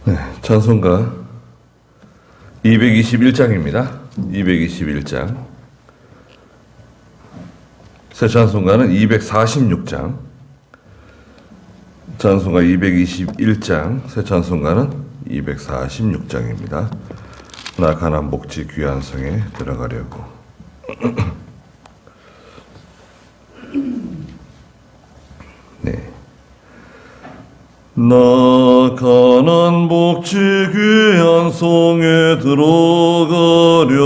네, 찬송가 221장입니다. 221장. 새 찬송가는 246장. 찬송가 221장, 새 찬송가는 246장입니다. 나가난 목지 귀한 성에 들어가려고. 네. 나 가난 복지 귀한 성에 들어가려고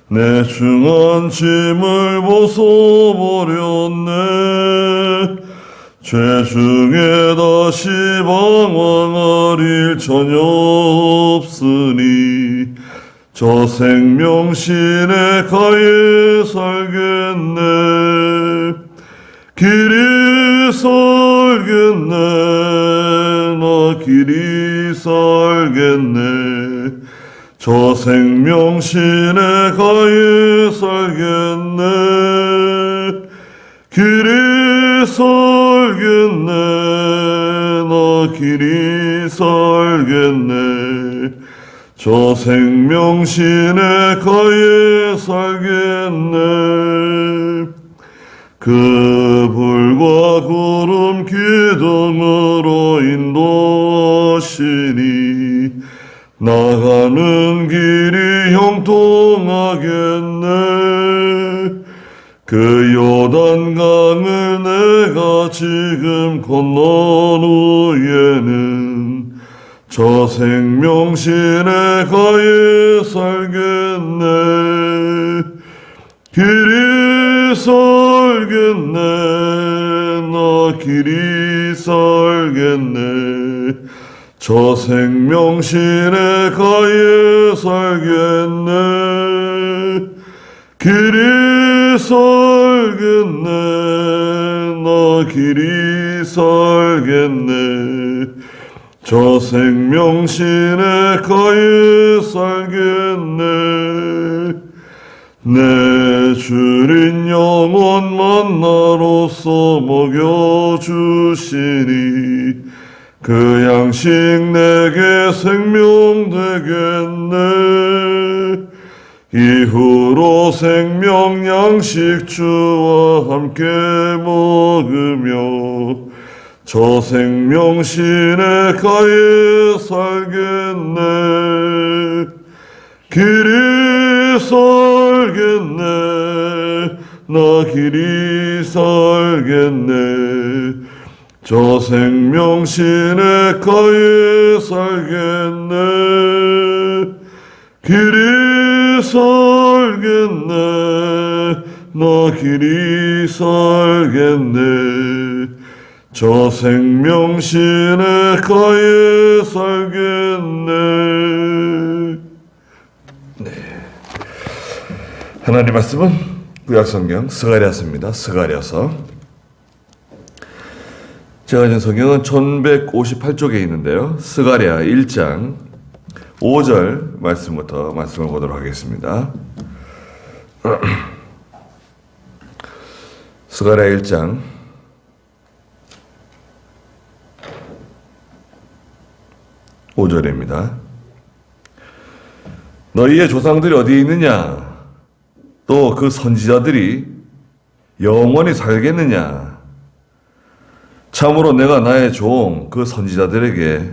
내 중한 짐을 벗어버렸네. 죄중에 다시 방황할 일 전혀 없으니 저 생명신의 가에 살겠네. 길이 살겠네. 나 길이 살겠네. 저 생명신의 가에 살겠네. 길이 살겠네. 나 길이 살겠네. 저 생명신의 가에 살겠네. 그 불과 구름 기둥으로 인도하시니 나가는 길이 형통하겠네. 그 요단강을 내가 지금 건넌 후에는 저 생명신의 가에 살겠네. 길이 살겠네. 나 길이 살겠네. 저 생명신의 가에 살겠네. 길이 살겠네. 나 길이 살겠네. 저 생명신의 가에 살겠네. 내 주린 영혼 만나로서 먹여주시니 그 양식 내게 생명 되겠네. 이후로 생명 양식 주와 함께 먹으며 저 생명신의 가에 살겠네. 길이 살겠네. 나 길이 살겠네. 저 생명신의 가에 살겠네. 길이 살겠네. 나 길이 살겠네. 저 생명신의 가에 살겠네. 네. 하나님 말씀은 구약성경 스가랴서입니다. 스가랴서. 제가 가진 성경은 1158쪽에 있는데요. 스가랴 1장 5절 말씀부터 말씀을 보도록 하겠습니다. 스가랴 1장 5절입니다. 너희의 조상들이 어디에 있느냐? 또 그 선지자들이 영원히 살겠느냐? 참으로 내가 나의 종 그 선지자들에게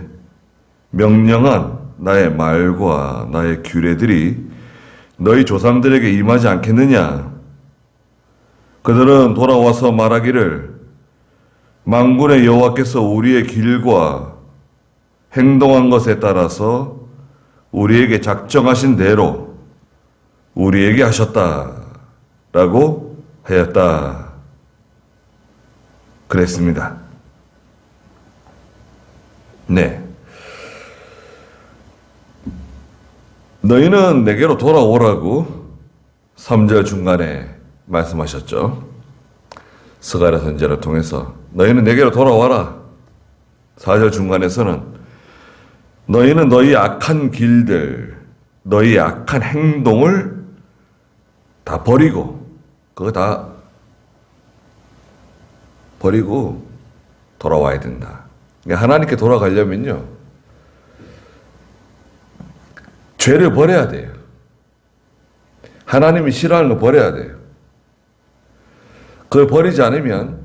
명령한 나의 말과 나의 규례들이 너희 조상들에게 임하지 않겠느냐? 그들은 돌아와서 말하기를 만군의 여호와께서 우리의 길과 행동한 것에 따라서 우리에게 작정하신 대로 우리에게 하셨다라고 하였다. 그랬습니다. 네. 너희는 내게로 돌아오라고 3절 중간에 말씀하셨죠. 스가랴 선지자를 통해서 너희는 내게로 돌아와라. 4절 중간에서는 너희는 너희 악한 길들, 너희 악한 행동을 다 버리고, 그거 다 버리고 돌아와야 된다. 하나님께 돌아가려면요, 죄를 버려야 돼요. 하나님이 싫어하는 거 버려야 돼요. 그걸 버리지 않으면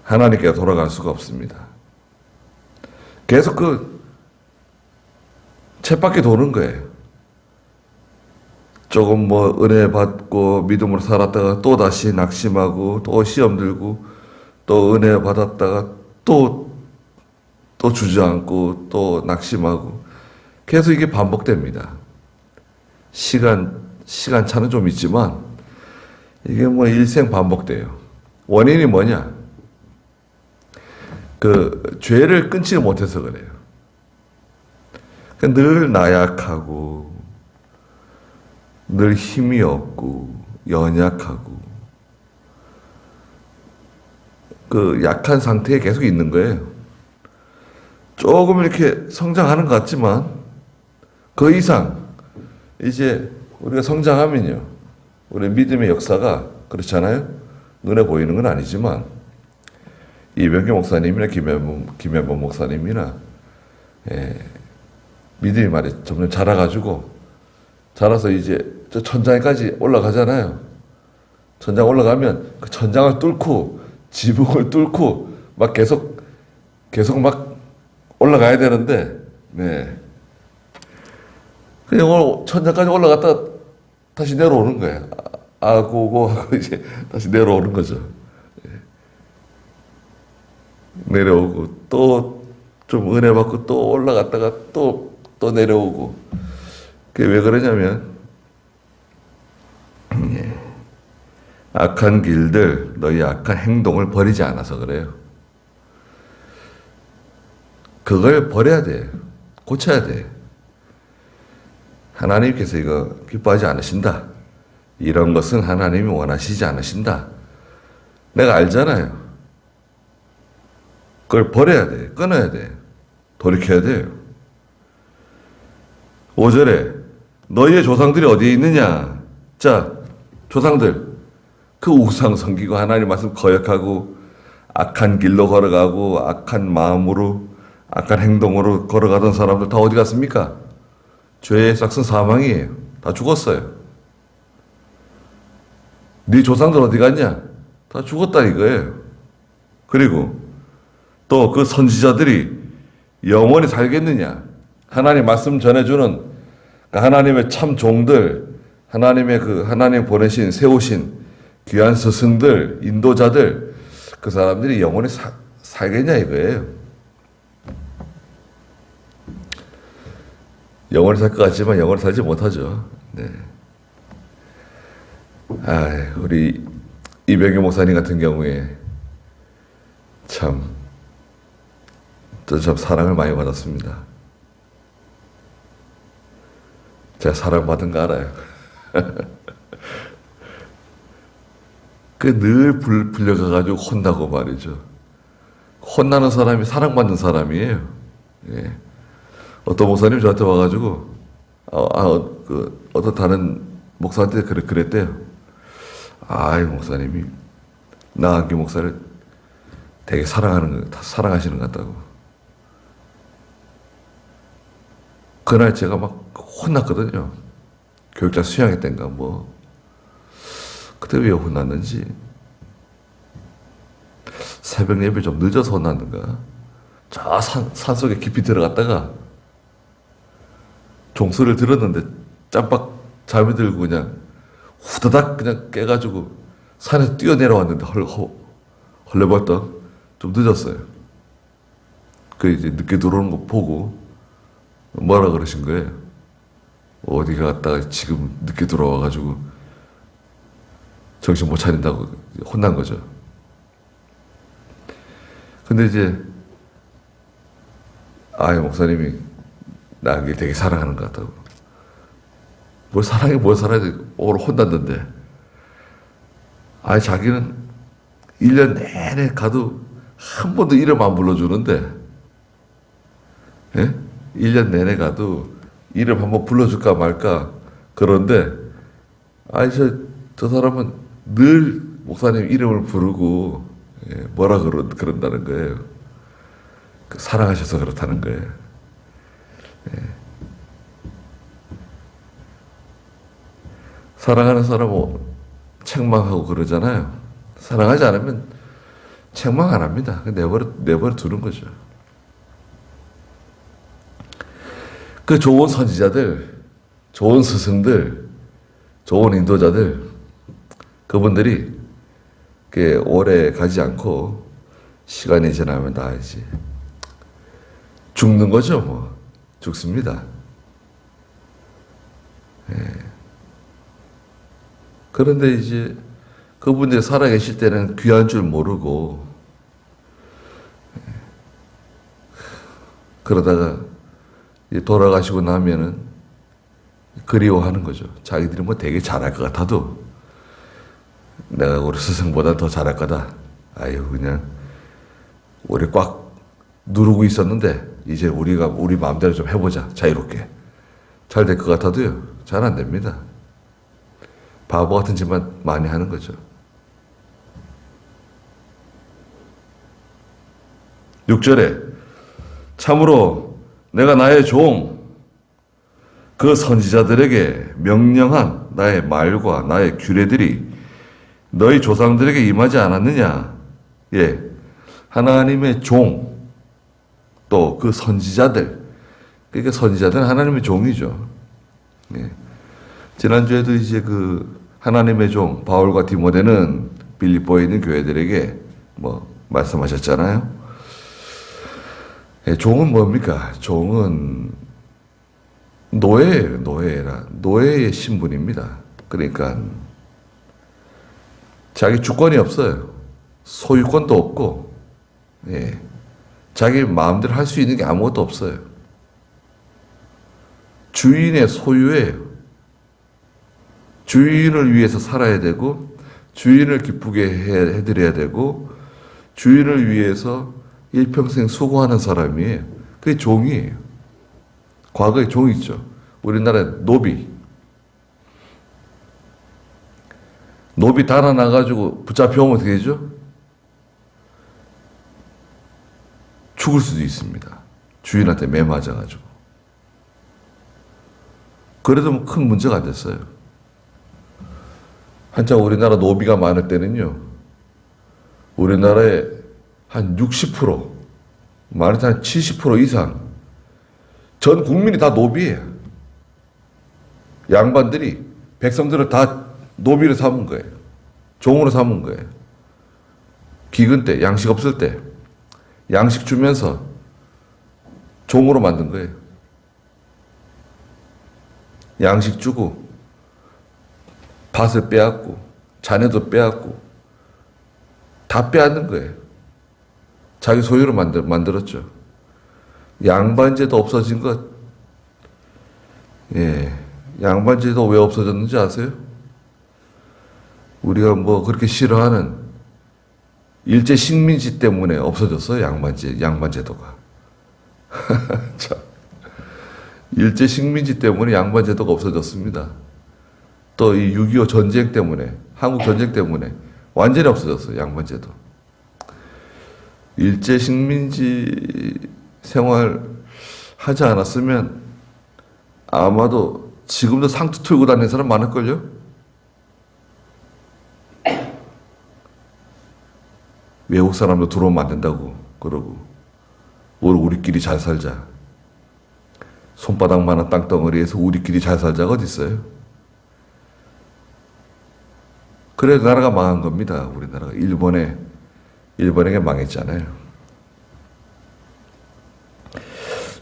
하나님께 돌아갈 수가 없습니다. 계속 그 쳇바퀴 도는 거예요. 조금 뭐 은혜 받고 믿음으로 살았다가 또 다시 낙심하고 또 시험 들고 또 은혜 받았다가 또 주저앉고 또 낙심하고 계속 이게 반복됩니다. 시간 차는 좀 있지만 이게 뭐 일생 반복돼요. 원인이 뭐냐? 그 죄를 끊지 못해서 그래요. 늘 나약하고 늘 힘이 없고 연약하고 그 약한 상태에 계속 있는 거예요. 조금 이렇게 성장하는 것 같지만 그 이상 이제 우리가 성장하면요, 우리 믿음의 역사가 그렇잖아요. 눈에 보이는 건 아니지만 이병규 목사님이나 김현범 목사님이나 믿음이 말이 점점 자라서 이제 저 천장까지 올라가잖아요. 천장 올라가면 그 천장을 뚫고 지붕을 뚫고 막 계속 막 올라가야 되는데, 그냥 오늘 천장까지 올라갔다 다시 내려오는 거예요. 아고고 하고 이제 다시 내려오는 거죠. 내려오고 또 좀 은혜 받고 또 올라갔다가 또 내려오고. 그게 왜 그러냐면 악한 길들, 너희 악한 행동을 버리지 않아서 그래요. 그걸 버려야 돼. 고쳐야 돼. 하나님께서 이거 기뻐하지 않으신다. 이런 것은 하나님이 원하시지 않으신다. 내가 알잖아요. 그걸 버려야 돼. 끊어야 돼. 돌이켜야 돼요. 5절에 너희의 조상들이 어디에 있느냐? 자, 조상들. 그 우상 섬기고 하나님 말씀 거역하고 악한 길로 걸어가고 악한 마음으로 악한 행동으로 걸어가던 사람들 다 어디 갔습니까? 죄의 싹슨 사망이에요. 다 죽었어요. 네 조상들 어디 갔냐? 다 죽었다 이거예요. 그리고 또 그 선지자들이 영원히 살겠느냐? 하나님 말씀 전해주는 하나님의 참 종들, 하나님 보내신 세우신 귀한 스승들, 인도자들, 그 사람들이 영원히 살겠냐 이거예요. 영원히 살 것 같지만 영원히 살지 못하죠. 우리 이병규 목사님 같은 경우에 참 사랑을 많이 받았습니다. 제가 사랑받은 거 알아요. 늘 불려가가지고 혼나고 말이죠. 혼나는 사람이 사랑받는 사람이에요. 어떤 목사님이 저한테 와가지고, 어떤 다른 목사한테 그랬대요. 이 목사님이 나한규 목사를 되게 사랑하시는 것 같다고. 그날 제가 막 혼났거든요. 교육자 수양회 때인가 뭐. 그때 왜 혼났는지. 새벽 예배 좀 늦어서 혼났는가. 저 산속에 깊이 들어갔다가 종소리를 들었는데 짬박 잠이 들고 그냥 후다닥 그냥 깨가지고 산에서 뛰어내려왔는데 헐레벌떡 좀 늦었어요. 이제 늦게 들어오는 거 보고 뭐라 그러신 거예요? 어디 갔다가 지금 늦게 들어와가지고 정신 못 차린다고 혼난 거죠. 근데 이제 목사님이 나를 되게 사랑하는 것 같다고. 뭘 사랑해. 오늘 혼났는데. 자기는 1년 내내 가도 한 번도 이름 안 불러주는데, 1년 내내 가도 이름 한번 불러줄까 말까. 그런데, 저 사람은 늘 목사님 이름을 부르고, 뭐라 그런다는 거예요. 사랑하셔서 그렇다는 거예요. 사랑하는 사람은 책망하고 그러잖아요. 사랑하지 않으면 책망 안 합니다. 내버려 두는 거죠. 그 좋은 선지자들, 좋은 스승들, 좋은 인도자들, 그분들이 오래 가지 않고 시간이 지나면 다 이제 죽는 거죠, 뭐. 죽습니다. 예. 그런데 이제 그분들이 살아계실 때는 귀한 줄 모르고, 그러다가 돌아가시고 나면은 그리워하는 거죠. 자기들이 뭐 되게 잘할 것 같아도 내가 우리 스승보다 더 잘할 거다. 아유, 그냥 우리 꽉 누르고 있었는데 이제 우리가 우리 마음대로 좀 해보자. 자유롭게. 잘 될 것 같아도요. 잘 안 됩니다. 바보 같은 짓만 많이 하는 거죠. 6절에 참으로 내가 나의 종 그 선지자들에게 명령한 나의 말과 나의 규례들이 너희 조상들에게 임하지 않았느냐? 예, 하나님의 종 또 그 선지자들, 그러니까 선지자들은 하나님의 종이죠. 예. 지난주에도 이제 그 하나님의 종 바울과 디모데는 빌립보에 있는 교회들에게 뭐 말씀하셨잖아요. 예, 종은 뭡니까? 종은 노예예요. 노예의 신분입니다. 그러니까 자기 주권이 없어요. 소유권도 없고, 예. 자기 마음대로 할 수 있는 게 아무것도 없어요. 주인의 소유예요. 주인을 위해서 살아야 되고, 주인을 기쁘게 해드려야 되고, 주인을 위해서 일평생 수고하는 사람이에요. 그게 종이에요. 과거에 종이 있죠. 우리나라에 노비 달아나가지고 붙잡혀오면 어떻게 되죠? 죽을 수도 있습니다. 주인한테 매 맞아가지고. 그래도 뭐 큰 문제가 안 됐어요. 한참 우리나라 노비가 많을 때는요, 우리나라에 한 60%, 많을 때 한 70% 이상 전 국민이 다 노비예요. 양반들이 백성들을 다 노비로 삼은 거예요. 종으로 삼은 거예요. 기근 때, 양식 없을 때 양식 주면서 종으로 만든 거예요. 양식 주고 밭을 빼앗고 자녀도 빼앗고 다 빼앗는 거예요. 자기 소유로 만들었죠. 양반제도 없어진 것, 예, 양반제도 왜 없어졌는지 아세요? 우리가 뭐 그렇게 싫어하는 일제 식민지 때문에 없어졌어요. 양반제도가. 참, 일제 식민지 때문에 양반제도가 없어졌습니다. 또 이 6.25 전쟁 때문에, 한국 전쟁 때문에 완전히 없어졌어요. 양반제도. 일제 식민지 생활 하지 않았으면 아마도 지금도 상투 틀고 다니는 사람 많을걸요? 외국 사람도 들어오면 안 된다고 그러고 우리끼리 잘 살자. 손바닥만한 땅덩어리에서 우리끼리 잘 살자가 어디 있어요? 그래서 나라가 망한 겁니다. 우리나라가 일본에게 망했잖아요.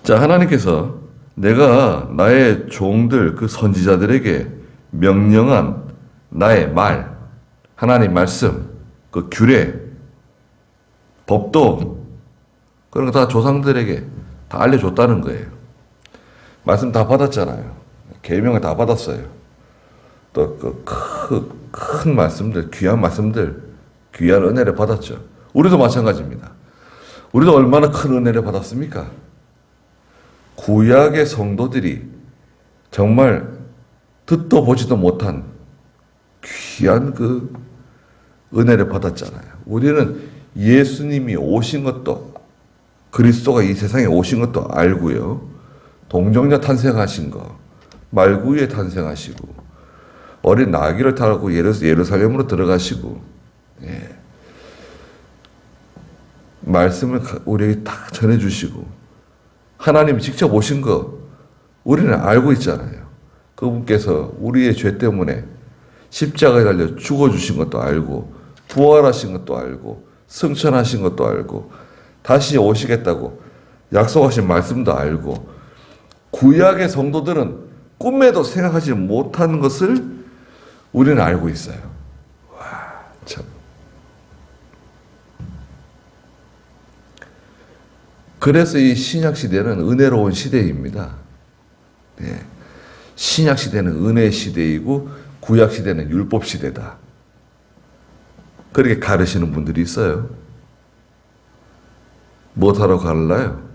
자, 하나님께서 내가 나의 종들 그 선지자들에게 명령한 나의 말, 하나님 말씀, 그 규례, 법도 그런 거 다 조상들에게 다 알려줬다는 거예요. 말씀 다 받았잖아요. 계명을 다 받았어요. 또 그 큰 말씀들, 귀한 말씀들, 귀한 은혜를 받았죠. 우리도 마찬가지입니다. 우리도 얼마나 큰 은혜를 받았습니까? 구약의 성도들이 정말 듣도 보지도 못한 귀한 그 은혜를 받았잖아요. 우리는 예수님이 오신 것도, 그리스도가 이 세상에 오신 것도 알고요. 동정녀 탄생하신 거, 말구유에 탄생하시고 어린 나귀를 타고 예루살렘으로 들어가시고, 예. 말씀을 우리에게 딱 전해주시고, 하나님이 직접 오신 거 우리는 알고 있잖아요. 그분께서 우리의 죄 때문에 십자가에 달려 죽어주신 것도 알고, 부활하신 것도 알고, 승천하신 것도 알고, 다시 오시겠다고 약속하신 말씀도 알고, 구약의 성도들은 꿈에도 생각하지 못한 것을 우리는 알고 있어요. 와, 참. 그래서 이 신약 시대는 은혜로운 시대입니다. 네. 신약 시대는 은혜 시대이고 구약 시대는 율법 시대다. 그렇게 가르치는 분들이 있어요. 뭐하러 가르나요?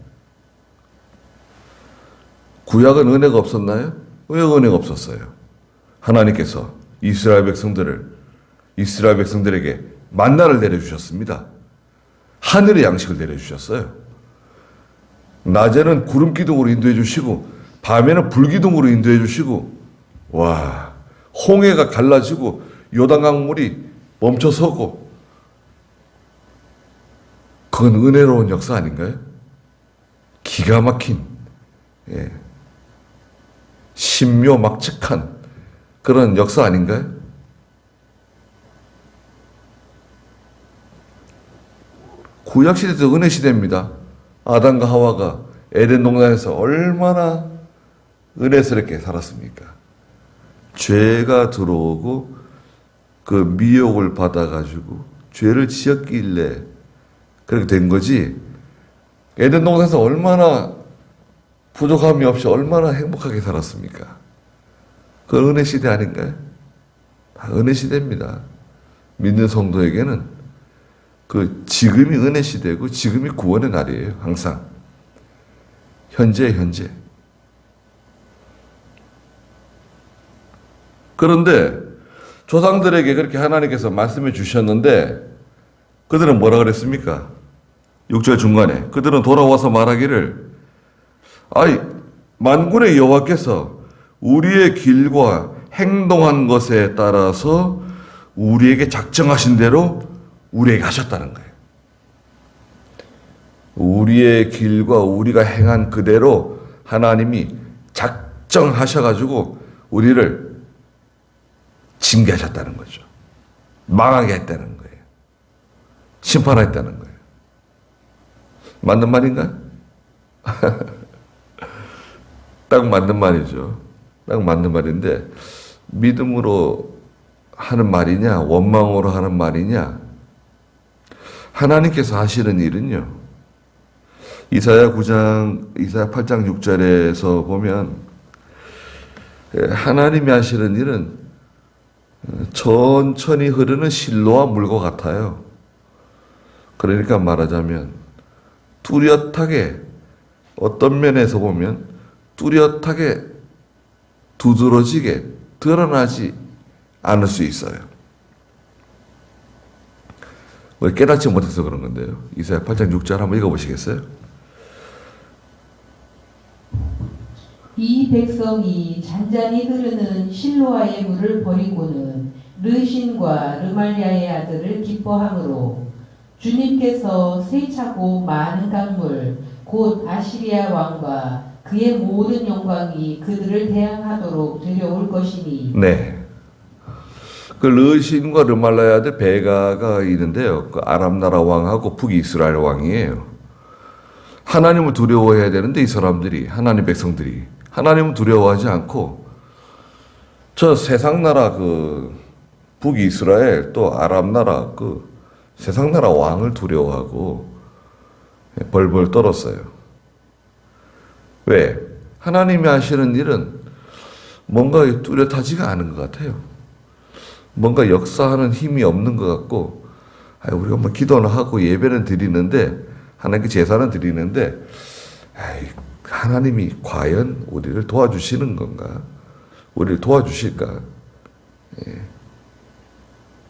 구약은 은혜가 없었나요? 왜 은혜가 없었어요? 하나님께서 이스라엘 백성들에게 만나를 내려주셨습니다. 하늘의 양식을 내려주셨어요. 낮에는 구름 기둥으로 인도해 주시고 밤에는 불 기둥으로 인도해 주시고, 와, 홍해가 갈라지고 요단강 물이 멈춰서고, 그건 은혜로운 역사 아닌가요? 기가 막힌, 예, 신묘막측한 그런 역사 아닌가요? 구약시대도 은혜시대입니다. 아담과 하와가 에덴 동산에서 얼마나 은혜스럽게 살았습니까? 죄가 들어오고 그 미혹을 받아가지고 죄를 지었길래 그렇게 된 거지, 에덴 동산에서 얼마나 부족함이 없이 얼마나 행복하게 살았습니까? 그 은혜 시대 아닌가요? 다 은혜 시대입니다. 믿는 성도에게는 그 지금이 은혜 시대고 지금이 구원의 날이에요. 항상 현재. 그런데 조상들에게 그렇게 하나님께서 말씀해 주셨는데 그들은 뭐라 그랬습니까? 6절 중간에 그들은 돌아와서 말하기를, 아이, 만군의 여호와께서 우리의 길과 행동한 것에 따라서 우리에게 작정하신 대로 우리에게 하셨다는 거예요. 우리의 길과 우리가 행한 그대로 하나님이 작정하셔가지고 우리를 징계하셨다는 거죠. 망하게 했다는 거예요. 심판했다는 거예요. 맞는 말인가요? 딱 맞는 말이죠. 딱 맞는 말인데, 믿음으로 하는 말이냐, 원망으로 하는 말이냐, 하나님께서 하시는 일은요, 이사야 8장 6절에서 보면, 하나님이 하시는 일은 천천히 흐르는 실로와 물과 같아요. 그러니까 말하자면, 뚜렷하게, 어떤 면에서 보면, 뚜렷하게 두드러지게 드러나지 않을 수 있어요. 깨닫지 못해서 그런 건데요. 이사야 8장 6절 한번 읽어보시겠어요? 이 백성이 잔잔히 흐르는 실로아의 물을 버리고는 르신과 르말리아의 아들을 기뻐함으로 주님께서 세차고 많은 강물 곧 아시리아 왕과 그의 모든 영광이 그들을 대항하도록 들여올 것이니. 네. 그 르신과 르말라의 아들 베가가 있는데요. 그 아람 나라 왕하고 북이스라엘 왕이에요. 하나님을 두려워해야 되는데 이 사람들이, 하나님 백성들이 하나님을 두려워하지 않고 저 세상 나라 그 북이스라엘 또 아람 나라 그 세상 나라 왕을 두려워하고 벌벌 떨었어요. 왜? 하나님이 하시는 일은 뭔가 뚜렷하지가 않은 것 같아요. 뭔가 역사하는 힘이 없는 것 같고, 우리가 뭐 기도는 하고 예배는 드리는데, 하나님께 제사는 드리는데, 하나님이 과연 우리를 도와주시는 건가? 우리를 도와주실까? 예.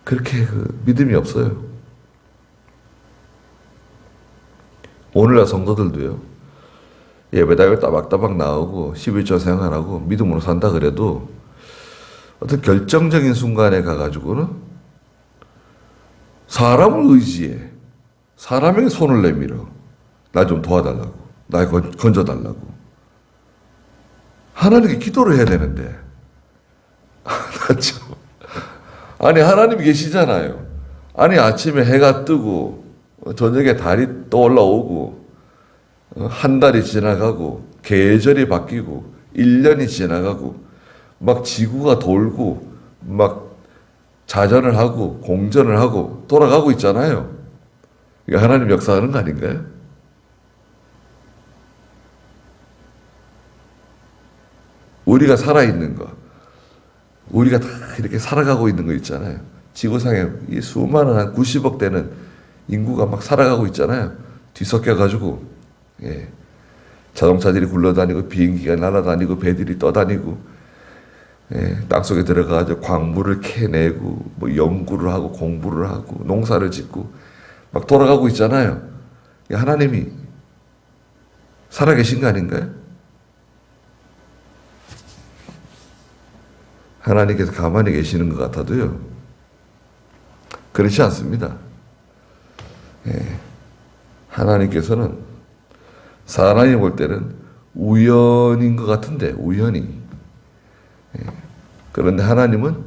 그렇게 믿음이 없어요. 오늘날 성도들도요. 예배당에 따박따박 나오고 11조 생활하고 믿음으로 산다 그래도 어떤 결정적인 순간에 가가지고는 사람을 의지해. 사람에게 손을 내밀어. 나 좀 도와달라고. 날 건져달라고. 하나님께 기도를 해야 되는데. 나 참. 아니, 하나님이 계시잖아요. 아니, 아침에 해가 뜨고, 저녁에 달이 떠올라오고, 한 달이 지나가고, 계절이 바뀌고, 1년이 지나가고, 막 지구가 돌고, 막 자전을 하고, 공전을 하고, 돌아가고 있잖아요. 이게 하나님 역사하는 거 아닌가요? 우리가 살아있는 거, 우리가 다 이렇게 살아가고 있는 거 있잖아요. 지구상에 이 수많은 한 90억 되는 인구가 막 살아가고 있잖아요. 뒤섞여가지고, 예. 자동차들이 굴러다니고, 비행기가 날아다니고, 배들이 떠다니고, 예. 땅속에 들어가가지고 광물을 캐내고, 뭐 연구를 하고, 공부를 하고, 농사를 짓고, 막 돌아가고 있잖아요. 하나님이 살아계신 거 아닌가요? 하나님께서 가만히 계시는 것 같아도요. 그렇지 않습니다. 예. 하나님께서는 사람이 볼 때는 우연인 것 같은데, 우연히. 예. 그런데 하나님은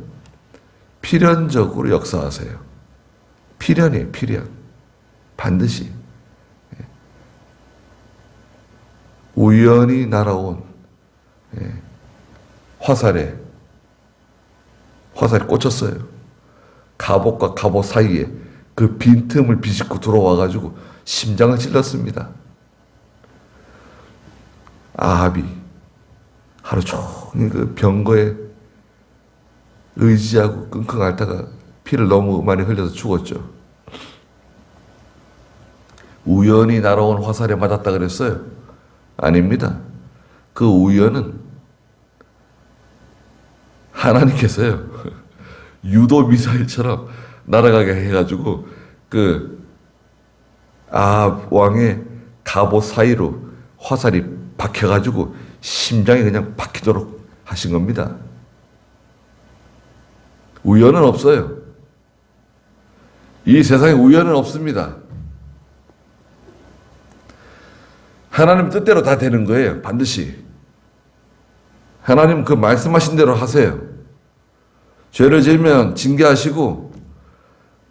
필연적으로 역사하세요. 필연이에요, 필연. 반드시. 예. 우연히 날아온 화살이 꽂혔어요. 갑옷과 갑옷 사이에 그 빈틈을 비집고 들어와가지고 심장을 찔렀습니다. 아합이 하루 종일 그 병거에 의지하고 끙끙 앓다가 피를 너무 많이 흘려서 죽었죠. 우연히 날아온 화살에 맞았다 그랬어요? 아닙니다. 그 우연은 하나님께서요. 유도 미사일처럼 날아가게 해가지고 그 아합 왕의 갑옷 사이로 화살이 박혀가지고 심장이 그냥 박히도록 하신 겁니다. 우연은 없어요. 이 세상에 우연은 없습니다. 하나님 뜻대로 다 되는 거예요. 반드시. 하나님 그 말씀하신 대로 하세요. 죄를 지으면 징계하시고,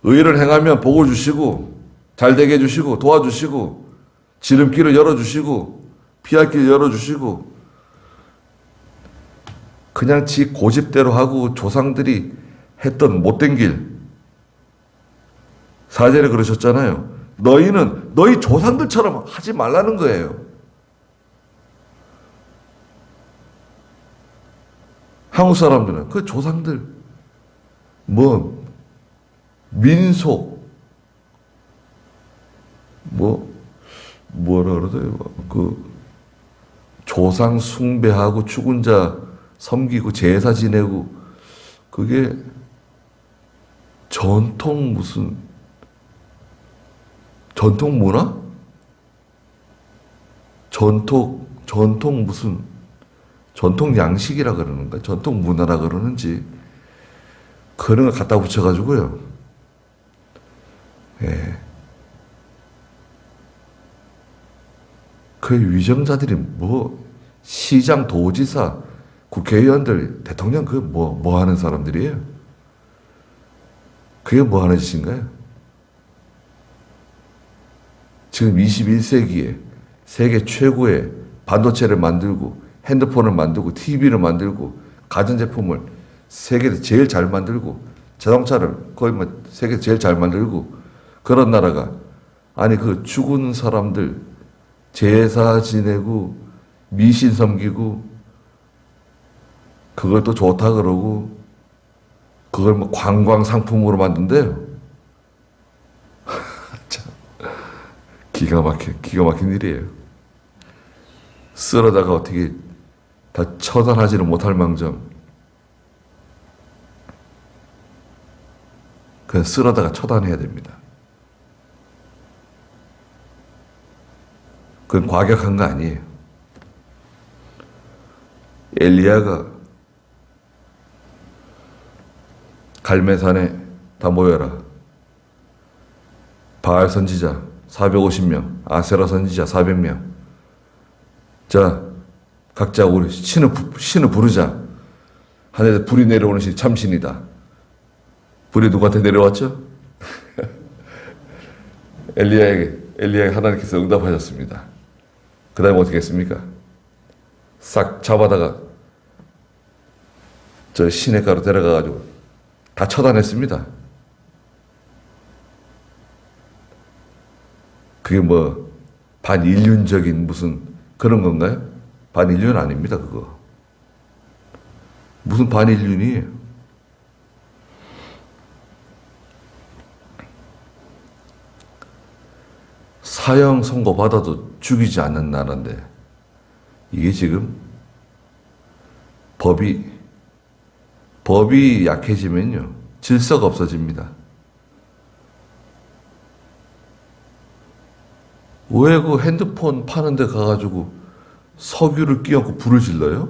의를 행하면 복을 주시고, 잘 되게 해주시고, 도와주시고, 지름길을 열어주시고, 피할 길을 열어주시고, 그냥 지 고집대로 하고 조상들이 했던 못된 길. 4절에 그러셨잖아요. 너희는 너희 조상들처럼 하지 말라는 거예요. 한국 사람들은 그 조상들 민속 뭐라 그러더라고요. 그 조상 숭배하고 죽은 자 섬기고 제사 지내고 그게 전통 문화? 전통 양식이라 그러는가? 전통 문화라 그러는지 그런 거 갖다 붙여가지고요. 예. 그 위정자들이 시장, 도지사, 국회의원들, 대통령 뭐 하는 사람들이에요? 그게 뭐 하는 짓인가요? 지금 21세기에 세계 최고의 반도체를 만들고 핸드폰을 만들고 TV를 만들고 가전제품을 세계에서 제일 잘 만들고 자동차를 거의 세계에서 제일 잘 만들고 그런 나라가 아니 그 죽은 사람들 제사 지내고 미신 섬기고 그걸 또 좋다 그러고 그걸 관광 상품으로 만든대요. 기가 막힌 일이에요. 쓰러다가 어떻게 다 처단하지는 못할 망정. 그냥 쓰러다가 처단해야 됩니다. 그건 과격한 거 아니에요. 엘리야가 갈매산에 다 모여라. 바알 선지자 450명, 아세라 선지자 400명. 자, 각자 우리 신을 부르자. 하늘에서 불이 내려오는 신 참신이다. 불이 누구한테 내려왔죠? 엘리야에게 하나님께서 응답하셨습니다. 그 다음에 어떻게 했습니까? 싹 잡아다가 저 시냇가로 데려가가지고 다 처단했습니다. 그게 뭐 반인륜적인 무슨 그런 건가요? 반인륜 아닙니다, 그거. 무슨 반인륜이에요? 사형 선고받아도 죽이지 않는 나라인데 이게 지금 법이 약해지면요 질서가 없어집니다. 왜 그 핸드폰 파는 데 가가지고 석유를 끼얹고 불을 질러요?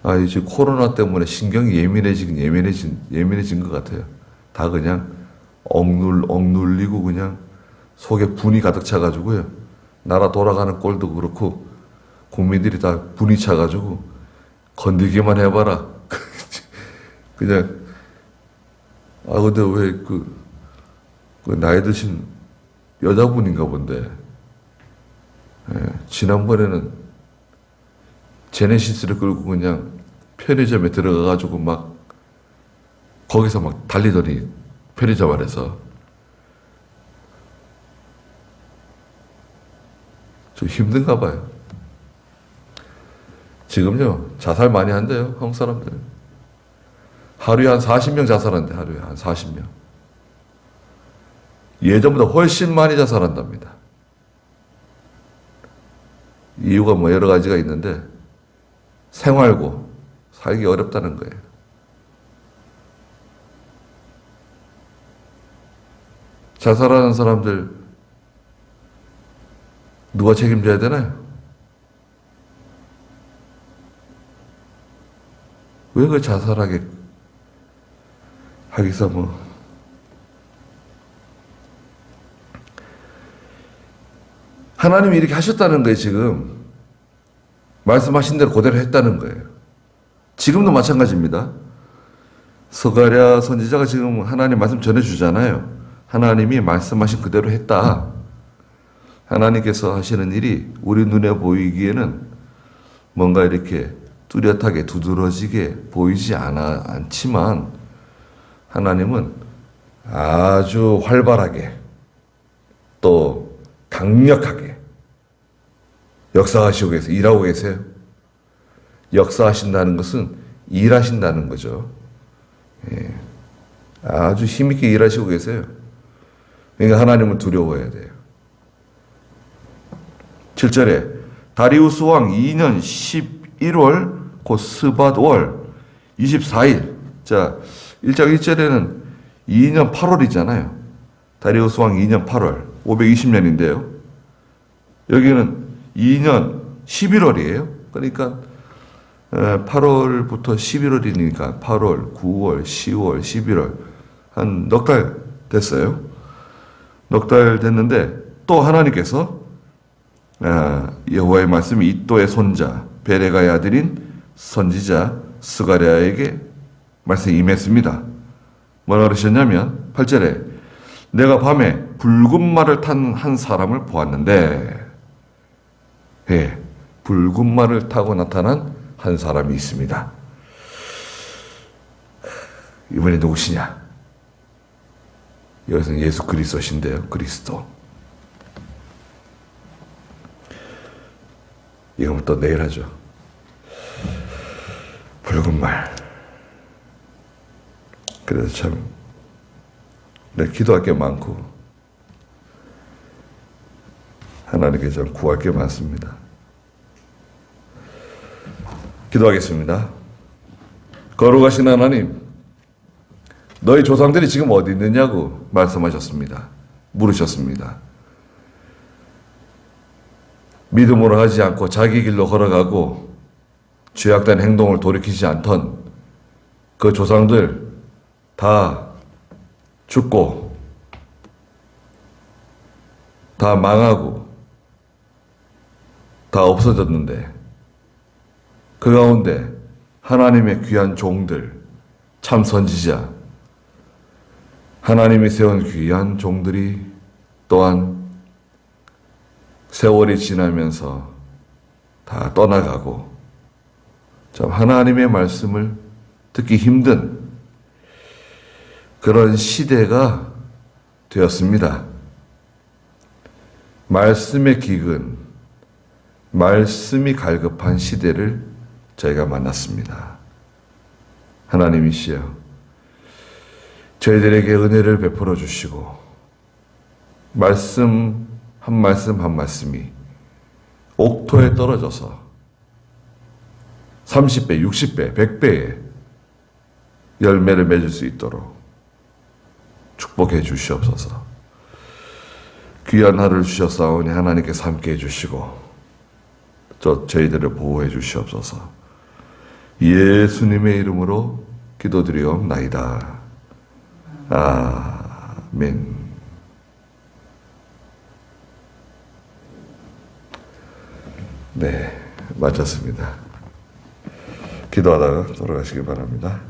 아, 이제 코로나 때문에 신경이 예민해진 것 같아요. 다 그냥 억눌리고 그냥 속에 분이 가득 차가지고요. 나라 돌아가는 꼴도 그렇고 국민들이 다 분이 차가지고 건들기만 해봐라. 그냥 근데 왜 그 나이 드신 여자분인가 본데 지난번에는 제네시스를 끌고 그냥 편의점에 들어가가지고 막 거기서 막 달리더니 편의점 안에서 좀 힘든가 봐요. 지금요 자살 많이 한대요, 한국 사람들. 하루에 한 40명 자살한대. 하루에 한 40명. 예전보다 훨씬 많이 자살한답니다. 이유가 뭐 여러 가지가 있는데 생활고 살기 어렵다는 거예요. 자살하는 사람들 누가 책임져야 되나요? 왜 그 자살하게 하기서 뭐 하나님이 이렇게 하셨다는 거예요. 지금 말씀하신 대로 그대로 했다는 거예요. 지금도 마찬가지입니다. 스가랴 선지자가 지금 하나님 말씀 전해주잖아요. 하나님이 말씀하신 그대로 했다. 하나님께서 하시는 일이 우리 눈에 보이기에는 뭔가 이렇게 뚜렷하게 두드러지게 보이지 않지만 하나님은 아주 활발하게 또 강력하게 역사하시고 계세요. 일하고 계세요. 역사하신다는 것은 일하신다는 거죠. 예. 아주 힘있게 일하시고 계세요. 그러니까 하나님을 두려워해야 돼요. 7절에 다리우스 왕 2년 11월 곧 스밧월 24일. 자, 1장 1절에는 2년 8월이잖아요. 다리우스 왕 2년 8월 520년인데요. 여기는 2년 11월이에요. 그러니까 8월부터 11월이니까 8월, 9월, 10월, 11월 한 넉 달 됐어요. 넉 달 됐는데 또 하나님께서 여호와의 말씀이 이또의 손자 베레가의 아들인 선지자 스가랴에게 말씀이 임했습니다. 뭐라 그러셨냐면 8절에 내가 밤에 붉은 말을 탄 한 사람을 보았는데 붉은 말을 타고 나타난 한 사람이 있습니다. 이번에 누구시냐? 여기서는 예수 그리스도신데요. 그리스도. 이건 또 내일 하죠. 붉은 말. 그래서 참 내 기도할 게 많고 하나님께 좀 구할 게 많습니다. 기도하겠습니다. 거룩하신 하나님, 너희 조상들이 지금 어디 있느냐고 말씀하셨습니다. 물으셨습니다. 믿음으로 하지 않고 자기 길로 걸어가고 죄악된 행동을 돌이키지 않던 그 조상들 다 죽고 다 망하고 다 없어졌는데 그 가운데 하나님의 귀한 종들, 참 선지자, 하나님이 세운 귀한 종들이 또한 세월이 지나면서 다 떠나가고 참 하나님의 말씀을 듣기 힘든 그런 시대가 되었습니다. 말씀의 기근, 말씀이 갈급한 시대를 저희가 만났습니다. 하나님이시여, 저희들에게 은혜를 베풀어 주시고 말씀 한 말씀이 옥토에 떨어져서 30배, 60배, 100배의 열매를 맺을 수 있도록 축복해 주시옵소서. 귀한 하루를 주셨사오니 하나님께서 함께해 주시고 저희들을 보호해 주시옵소서. 예수님의 이름으로 기도드리옵나이다. 아멘. 네, 마쳤습니다. 기도하다가 돌아가시기 바랍니다.